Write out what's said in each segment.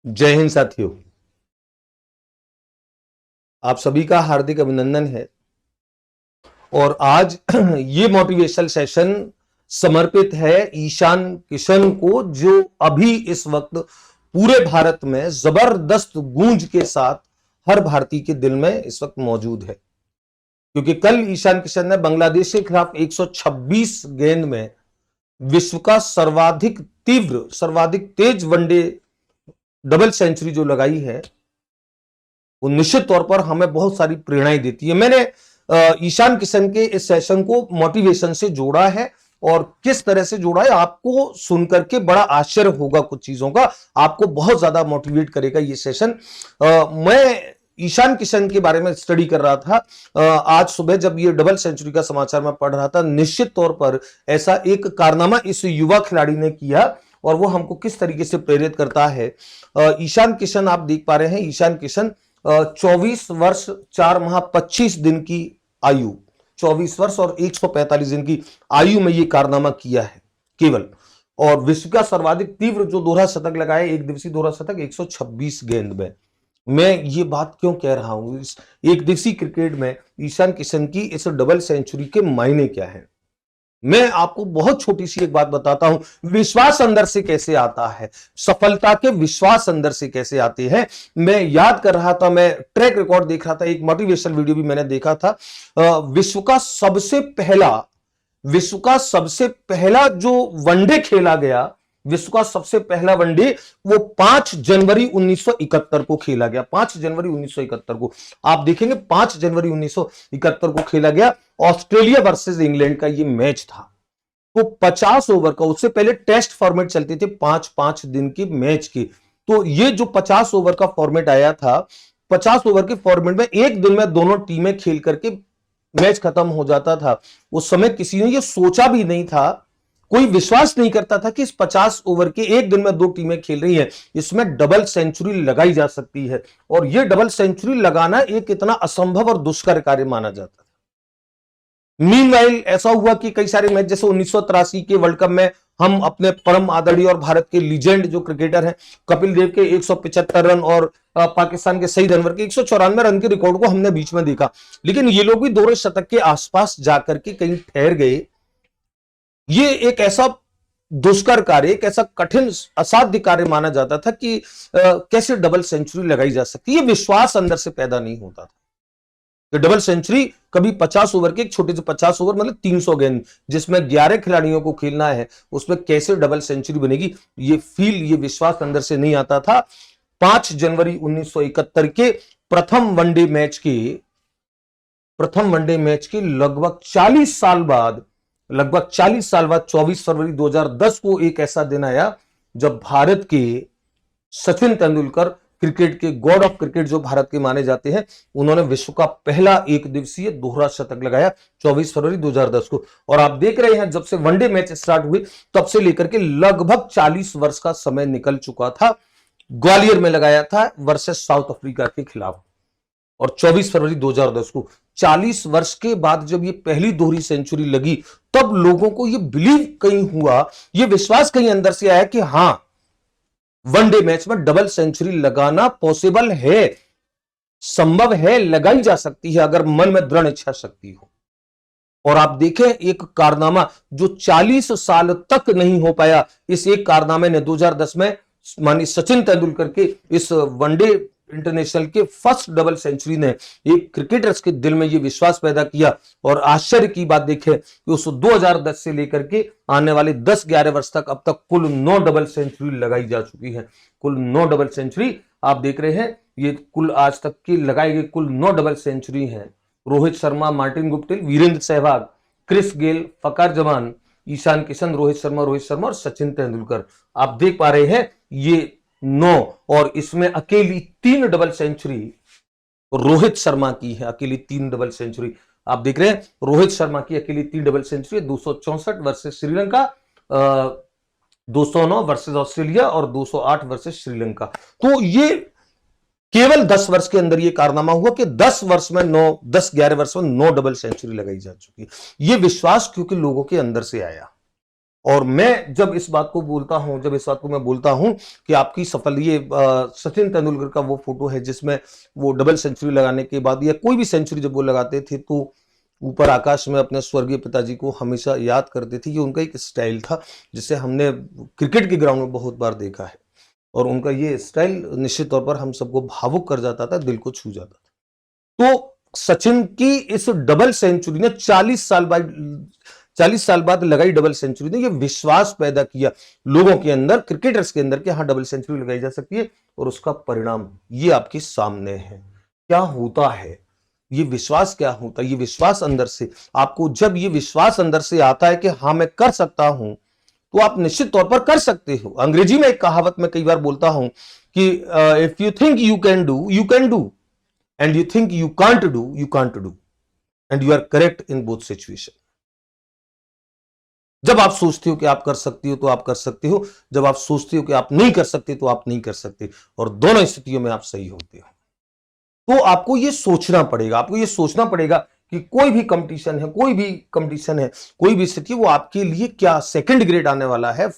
जय हिंद साथियों, आप सभी का हार्दिक अभिनंदन है। और आज ये मोटिवेशनल सेशन समर्पित है ईशान किशन को, जो अभी इस वक्त पूरे भारत में जबरदस्त गूंज के साथ हर भारतीय के दिल में इस वक्त मौजूद है। क्योंकि कल ईशान किशन ने बांग्लादेश के खिलाफ 126 गेंद में विश्व का सर्वाधिक तीव्र, सर्वाधिक तेज वनडे डबल सेंचुरी जो लगाई है, वो निश्चित तौर पर हमें बहुत सारी प्रेरणाएं देती है। मैंने ईशान किशन के इस सेशन को मोटिवेशन से जोड़ा है, और किस तरह से जोड़ा है आपको सुनकर के बड़ा आश्चर्य होगा। कुछ चीजों का आपको बहुत ज्यादा मोटिवेट करेगा ये सेशन। मैं ईशान किशन के बारे में स्टडी कर रहा था आज सुबह, जब ये डबल सेंचुरी का समाचार मैं पढ़ रहा था। निश्चित तौर पर ऐसा एक कारनामा इस युवा खिलाड़ी ने किया, और वो हमको किस तरीके से प्रेरित करता है। ईशान किशन, आप देख पा रहे हैं, ईशान किशन 24 वर्ष 4 माह 25 दिन की आयु, 24 वर्ष और 145 दिन की आयु में यह कारनामा किया है केवल। और विश्व का सर्वाधिक तीव्र जो दोहरा शतक लगाया, एक दिवसीय दोहरा शतक 126 गेंद में। मैं ये बात क्यों कह रहा हूं, इस एक दिवसीय क्रिकेट में ईशान किशन की इस डबल सेंचुरी के मायने क्या है। मैं आपको बहुत छोटी सी एक बात बताता हूं, विश्वास अंदर से कैसे आता है, सफलता के विश्वास अंदर से कैसे आते हैं। मैं याद कर रहा था, मैं ट्रैक रिकॉर्ड देख रहा था, एक मोटिवेशनल वीडियो भी मैंने देखा था। विश्व का सबसे पहला जो वनडे खेला गया, विश्व का सबसे पहला वनडे, वो 5 जनवरी 1971 को खेला गया। 5 जनवरी 1971 को आप देखेंगे, 5 जनवरी 1971 को खेला गया। ऑस्ट्रेलिया वर्सेस इंग्लैंड का ये मैच था। तो 50 ओवर का, उससे पहले टेस्ट फॉर्मेट चलते थे 5-5 दिन के मैच की। तो ये जो 50 ओवर का फॉर्मेट आया था, 50 ओवर के फॉर्मेट में एक दिन में दोनों टीमें खेल करके मैच खत्म हो जाता था। उस समय किसी ने ये सोचा भी नहीं था, कोई विश्वास नहीं करता था कि इस 50 ओवर के एक दिन में दो टीमें खेल रही हैं, इसमें डबल सेंचुरी लगाई जा सकती है। और यह डबल सेंचुरी लगाना एक इतना असंभव और दुष्कर कार्य माना जाता था। मीनवाइल ऐसा हुआ कि कई सारे मैच, जैसे 1983 के वर्ल्ड कप में हम अपने परम आदरणीय और भारत के लीजेंड जो क्रिकेटर हैं कपिल देव के 175 रन और पाकिस्तान के सईद अनवर के 194 रन के रिकॉर्ड को हमने बीच में देखा। लेकिन ये लोग भी दोहरे शतक के आसपास जाकर के कहीं ठहर गए। ये एक ऐसा दुष्कर कार्य, एक ऐसा कठिन असाध्य कार्य माना जाता था कि कैसे डबल सेंचुरी लगाई जा सकती है। विश्वास अंदर से पैदा नहीं होता था कि डबल सेंचुरी कभी 50 ओवर के, एक छोटे से 50 ओवर मतलब 300 गेंद जिसमें 11 खिलाड़ियों को खेलना है, उसमें कैसे डबल सेंचुरी बनेगी। ये ये विश्वास अंदर से नहीं आता था। 5 जनवरी 1971 के प्रथम वनडे मैच के लगभग 40 साल बाद 24 फरवरी 2010 को एक ऐसा दिन आया जब भारत के सचिन तेंदुलकर, क्रिकेट के गॉड ऑफ क्रिकेट जो भारत के माने जाते हैं, उन्होंने विश्व का पहला एक दिवसीय दोहरा शतक लगाया 24 फरवरी 2010 को। और आप देख रहे हैं, जब से वनडे मैच स्टार्ट हुए तब से लेकर के लगभग 40 वर्ष का समय निकल चुका था। ग्वालियर में लगाया था वर्सेस साउथ अफ्रीका के खिलाफ, और 24 फरवरी 2010 को 40 वर्ष के बाद जब ये पहली दोहरी सेंचुरी लगी, तब लोगों को ये बिलीव कहीं हुआ, ये विश्वास कहीं अंदर से आया कि हां, वनडे मैच में डबल सेंचुरी लगाना पॉसिबल है, संभव है, लगाई जा सकती है अगर मन में दृढ़ इच्छा शक्ति हो। और आप देखें, एक कारनामा जो 40 साल तक नहीं हो पाया, इस एक कारनामे ने 2010 में माननीय सचिन तेंदुलकर के इस वनडे इंटरनेशनल के फर्स्ट डबल सेंचुरी ने एक क्रिकेटर्स के दिल में यह विश्वास पैदा किया। और आश्चर्य की बात देखें कि उस 2010 से लेकर के आने वाले 10-11 वर्ष तक अब तक कुल 9 डबल सेंचुरी लगाई जा चुकी है। कुल 9 डबल सेंचुरी आप देख रहे हैं, ये कुल आज तक की लगाई गई कुल 9 डबल सेंचुरी है। Rohit Sharma, Martin Guptill, Virender Sehwag, Chris Gayle, Fakhar Zaman, Ishan Kishan, Rohit Sharma और सचिन तेंदुलकर। आप देख पा रहे हैं ये 9, और इसमें अकेली 3 डबल सेंचुरी रोहित शर्मा की है। अकेली 3 डबल सेंचुरी आप देख रहे हैं, रोहित शर्मा की अकेली 3 double century. 264 versus Sri Lanka, 209 versus Australia और 208 वर्सेस श्रीलंका। तो ये केवल 10 वर्ष के अंदर ये कारनामा हुआ कि 10-11 वर्ष में 9 डबल सेंचुरी लगाई जा चुकी है। ये विश्वास क्योंकि लोगों के अंदर से आया। और मैं जब इस बात को मैं बोलता हूं कि आपकी सफल, ये सचिन तेंदुलकर का वो फोटो है जिसमें वो डबल सेंचुरी लगाने के बाद या कोई भी सेंचुरी जब वो लगाते थे तो ऊपर आकाश में अपने स्वर्गीय पिताजी को हमेशा याद करते थे। ये उनका एक स्टाइल था जिसे हमने क्रिकेट के ग्राउंड में बहुत बार देखा है, और उनका ये स्टाइल निश्चित तौर पर हम सबको भावुक कर जाता था, दिल को छू जाता था। तो सचिन की इस डबल सेंचुरी ने 40 साल बाद लगाई डबल सेंचुरी ने ये विश्वास पैदा किया लोगों के अंदर, क्रिकेटर्स के अंदर, कि हाँ डबल सेंचुरी लगाई जा सकती है। और उसका परिणाम ये आपके सामने है। क्या होता है ये विश्वास, क्या होता है ये विश्वास अंदर से आपको, जब ये विश्वास अंदर से आता है कि हाँ मैं कर सकता हूं, तो आप निश्चित तौर पर कर सकते हो। अंग्रेजी में एक कहावत मैं कई बार बोलता हूं कि if you think you can do, you can do, and you think you can't do, you can't do, and you are correct in both situation. जब आप सोचते हो कि आप कर सकती हो तो आप कर सकते हो, जब आप सोचते हो कि आप नहीं कर सकते तो आप नहीं कर सकते, और दोनों स्थितियों में आप सही होते हो। तो आपको ये सोचना पड़ेगा, आपको ये सोचना पड़ेगा कि कोई भी कंपटीशन है, कोई भी स्थिति, वो आपके लिए क्या सेकंड ग्रेड आने वाला है,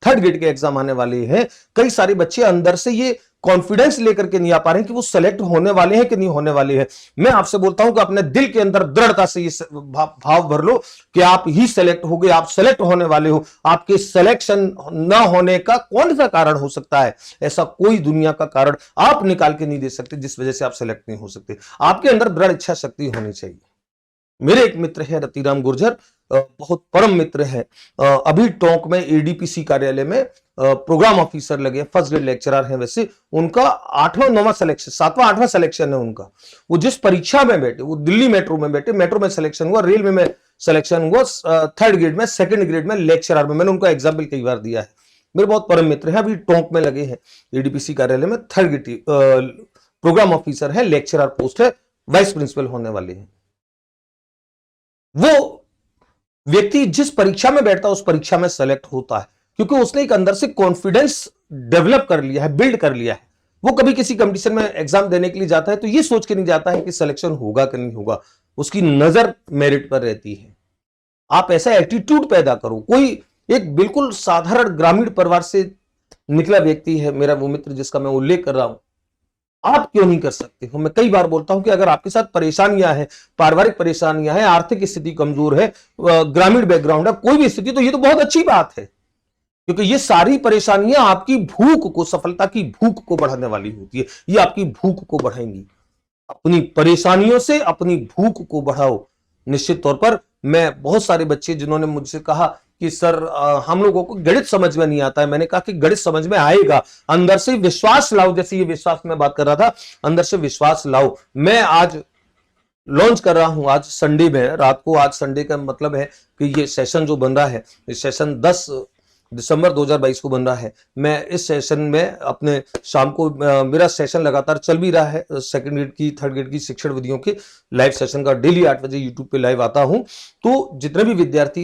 थर्ड ग्रेड के एग्जाम आने वाले हैं। कई सारे बच्चे अंदर से ये कॉन्फिडेंस लेकर के नहीं आ पा रहे हैं कि वो सेलेक्ट होने वाले हैं कि नहीं होने वाले हैं। मैं आपसे बोलता हूं कि अपने दिल के अंदर दृढ़ता से ये भाव भर लो कि आप ही सेलेक्ट हो गए, आप सेलेक्ट होने वाले हो। आपके सिलेक्शन ना होने का कौन सा कारण हो सकता है? ऐसा कोई दुनिया का कारण आप निकाल के नहीं दे सकते जिस वजह से आप सेलेक्ट नहीं हो सकते। आपके अंदर दृढ़ इच्छा शक्ति होनी चाहिए। मेरे एक मित्र है रतिराम गुर्जर, बहुत परम मित्र है, अभी टोंक में एडीपीसी कार्यालय में प्रोग्राम ऑफिसर लगे, फर्स्ट ग्रेड लेक्चरर हैं। वैसे उनका 8वां 9वां सिलेक्शन, 7वां 8वां सिलेक्शन है उनका। वो जिस परीक्षा में बैठे, वो दिल्ली मेट्रो में बैठे, मेट्रो में सिलेक्शन हुआ, रेलवे में सिलेक्शन हुआ, थर्ड ग्रेड में, सेकंड ग्रेड में, लेक्चरर में। मैंने उनका एग्जाम्पल कई बार दिया है। मेरे बहुत परम मित्र हैं, अभी टोंक में लगे हैं एडीपीसी कार्यालय में, थर्ड ग्रेड प्रोग्राम ऑफिसर है, लेक्चरर पोस्ट है, वाइस प्रिंसिपल होने वाले हैं। वो व्यक्ति जिस परीक्षा में बैठता है उस परीक्षा में सेलेक्ट होता है, क्योंकि उसने एक अंदर से कॉन्फिडेंस डेवलप कर लिया है, बिल्ड कर लिया है। वो कभी किसी कंपटीशन में एग्जाम देने के लिए जाता है तो ये सोच के नहीं जाता है कि सिलेक्शन होगा कि नहीं होगा, उसकी नजर मेरिट पर रहती है। आप ऐसा एटीट्यूड पैदा करो। कोई एक बिल्कुल साधारण ग्रामीण परिवार से निकला व्यक्ति है मेरा वो मित्र जिसका मैं उल्लेख कर रहा हूं, आप क्यों नहीं कर सकते हो? मैं कई बार बोलता हूं कि अगर आपके साथ परेशानियां हैं, पारिवारिक परेशानियां हैं, आर्थिक स्थिति कमजोर है, ग्रामीण बैकग्राउंड है, कोई भी स्थिति, तो ये तो बहुत अच्छी बात है, क्योंकि ये सारी परेशानियां आपकी भूख को, सफलता की भूख को बढ़ाने वाली होती है। ये आपकी भूख को बढ़ाएंगी। अपनी परेशानियों से अपनी भूख को बढ़ाओ। निश्चित तौर पर मैं बहुत सारे बच्चे जिन्होंने मुझसे कहा कि सर हम लोगों को गणित समझ में नहीं आता है, मैंने कहा कि गणित समझ में आएगा, अंदर से विश्वास लाओ। जैसे ये विश्वास मैं बात कर रहा था, अंदर से विश्वास लाओ। मैं आज लॉन्च कर रहा हूं, आज संडे में रात को, आज संडे का मतलब है कि ये सेशन जो बन रहा है, ये सेशन 10 दिसंबर 2022 को बन रहा है। मैं इस सेशन में अपने शाम को, मेरा सेशन लगातार चल भी रहा है, सेकंड ग्रेड की, थर्ड ग्रेड की शिक्षण विधियों के लाइव सेशन का डेली 8 बजे यूट्यूब पे लाइव आता हूं। तो जितने भी विद्यार्थी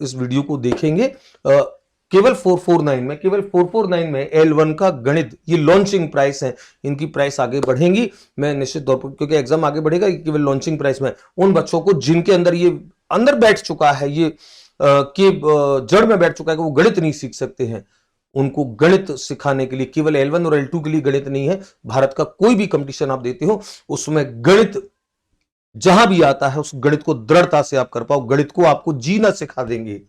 इस वीडियो को देखेंगे, केवल 449 में L1 का गणित, ये लॉन्चिंग प्राइस है, इनकी प्राइस आगे बढ़ेंगी। मैं निश्चित तौर पर, क्योंकि एग्जाम आगे बढ़ेगा, केवल लॉन्चिंग प्राइस में उन बच्चों को जिनके अंदर ये अंदर बैठ चुका है, ये कि जड़ में बैठ चुका है कि वो गणित नहीं सीख सकते हैं, उनको गणित सिखाने के लिए केवल L1 और L2 के लिए गणित नहीं है। भारत का कोई भी कंपटीशन आप देते हो उसमें गणित जहां भी आता है, उस गणित को दृढ़ता से आप कर पाओ। गणित को आपको जीना सिखा देंगे,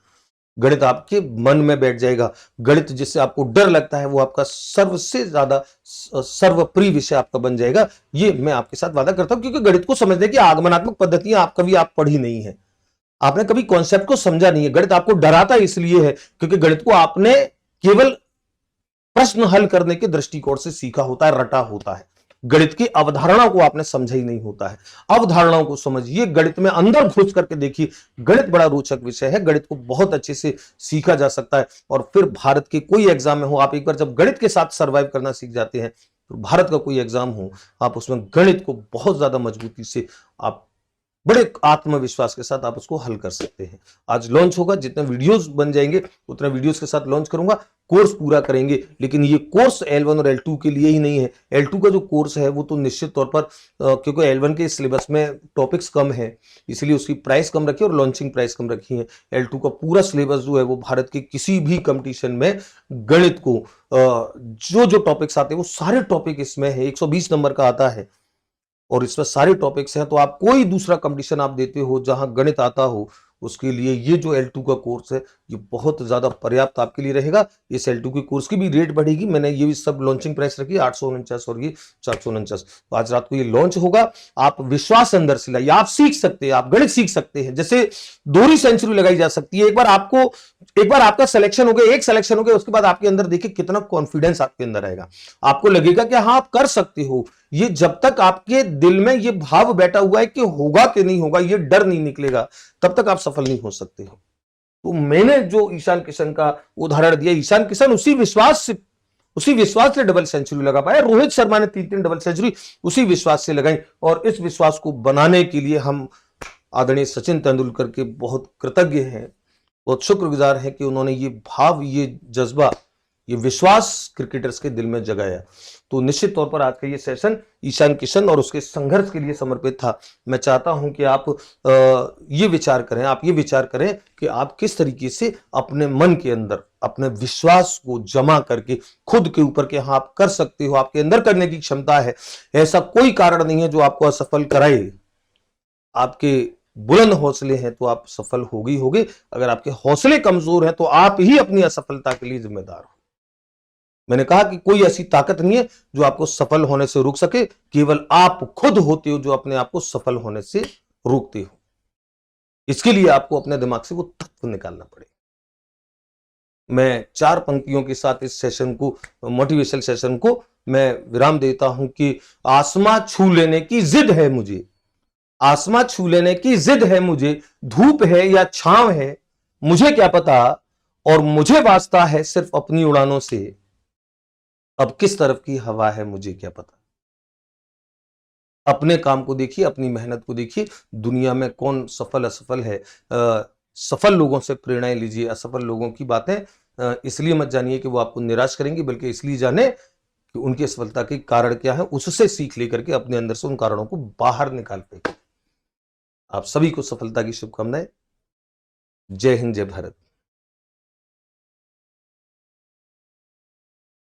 गणित आपके मन में बैठ जाएगा। गणित जिससे आपको डर लगता है वो आपका सबसे ज्यादा सर्वप्रिय विषय आपका बन जाएगा। ये मैं आपके साथ वादा करता हूं, क्योंकि गणित को समझने की आगमनात्मक पद्धतियां आप पढ़ी नहीं है, आपने कभी कॉन्सेप्ट को समझा नहीं है। गणित आपको डराता इसलिए है क्योंकि गणित को आपने केवल प्रश्न हल करने के दृष्टिकोण से सीखा होता है, रटा होता है। गणित की अवधारणा को आपने समझा ही नहीं होता है। अवधारणाओं को समझिए, गणित में अंदर घुस करके देखिए। गणित बड़ा रोचक विषय है, गणित को बहुत अच्छे से सीखा जा सकता है। और फिर भारत के कोई एग्जाम में हो, आप एक बार जब गणित के साथ सर्वाइव करना सीख जाते हैं, तो भारत का कोई एग्जाम हो, आप उसमें गणित को बहुत ज्यादा मजबूती से आप बड़े आत्मविश्वास के साथ आप उसको हल कर सकते हैं। आज लॉन्च होगा, जितने वीडियोस बन जाएंगे उतने वीडियोस के साथ लॉन्च करूंगा, कोर्स पूरा करेंगे। लेकिन ये कोर्स L1 और L2 के लिए ही नहीं है। L2 का जो कोर्स है वो तो निश्चित तौर पर क्योंकि L1 के सिलेबस में टॉपिक्स कम है इसलिए उसकी प्राइस कम रखी है और लॉन्चिंग प्राइस कम रखी है। L2 का पूरा सिलेबस जो है वो भारत के किसी भी कंपटीशन में गणित को जो जो टॉपिक्स आते हैं वो सारे टॉपिक इसमें है। 120 नंबर का आता है और इसमें सारे टॉपिक्स हैं। तो आप कोई दूसरा कंपटीशन आप देते हो जहां गणित आता हो, उसके लिए ये जो L2 का कोर्स है ये बहुत ज्यादा पर्याप्त आपके लिए रहेगा। इस L2 के कोर्स की भी रेट बढ़ेगी। मैंने ये भी सब लॉन्चिंग प्राइस रखी है 849 और ये 449। तो आज रात को ये लॉन्च होगा। आप विश्वास अंदर से लाइए, आप सीख सकते हैं, आप गणित सीख सकते हैं। जैसे दोहरी सेंचुरी लगाई जा सकती है। एक बार आपका सिलेक्शन हो गया, एक सिलेक्शन हो गया, उसके बाद आपके अंदर देखिए कितना कॉन्फिडेंस आपके अंदर आएगा। आपको लगेगा कि हाँ आप कर सकते हो। ये जब तक आपके दिल में ये भाव बैठा हुआ है कि होगा कि नहीं होगा, ये डर नहीं निकलेगा, तब तक आप सफल नहीं हो सकते हो। तो मैंने जो ईशान किशन का उदाहरण दिया, ईशान किशन उसी विश्वास से डबल सेंचुरी लगा पाया। रोहित शर्मा ने 3-3 डबल सेंचुरी उसी विश्वास से लगाई। और इस विश्वास को बनाने के लिए हम आदरणीय सचिन तेंदुलकर के बहुत कृतज्ञ हैं, बहुत शुक्रगुजार हैं कि उन्होंने ये भाव, ये जज्बा, ये विश्वास क्रिकेटर्स के दिल में जगाया। तो निश्चित तौर पर आज का ये सेशन ईशान किशन और उसके संघर्ष के लिए समर्पित था। मैं चाहता हूं कि आप ये विचार करें कि आप किस तरीके से अपने मन के अंदर अपने विश्वास को जमा करके खुद के ऊपर कि हाँ आप कर सकते हो, आपके अंदर करने की क्षमता है। ऐसा कोई कारण नहीं है जो आपको असफल कराए। आपके बुलंद हौसले हैं तो आप सफल होगे। अगर आपके हौसले कमजोर हैं तो आप ही अपनी असफलता के लिए जिम्मेदार हो। मैंने कहा कि कोई ऐसी ताकत नहीं है जो आपको सफल होने से रोक सके, केवल आप खुद होते हो जो अपने आप को सफल होने से रोकते हो। इसके लिए आपको अपने दिमाग से वो तत्व निकालना पड़ेगा। मैं 4 पंक्तियों के साथ इस सेशन को, मोटिवेशनल सेशन को मैं विराम देता हूं कि आसमां छू लेने की जिद है मुझे, आसमां छू लेने की जिद है मुझे, धूप है या छांव है मुझे क्या पता, और मुझे वास्ता है सिर्फ अपनी उड़ानों से, अब किस तरफ की हवा है मुझे क्या पता। अपने काम को देखिए, अपनी मेहनत को देखिए। दुनिया में कौन सफल असफल है, सफल लोगों से प्रेरणाएं लीजिए। असफल लोगों की बातें इसलिए मत जानिए कि वो आपको निराश करेंगी, बल्कि इसलिए जाने कि उनकी असफलता के कारण क्या है, उससे सीख लेकर के अपने अंदर से उन कारणों को बाहर निकाल फेंके। आप सभी को सफलता की शुभकामनाएं। जय हिंद, जय भारत।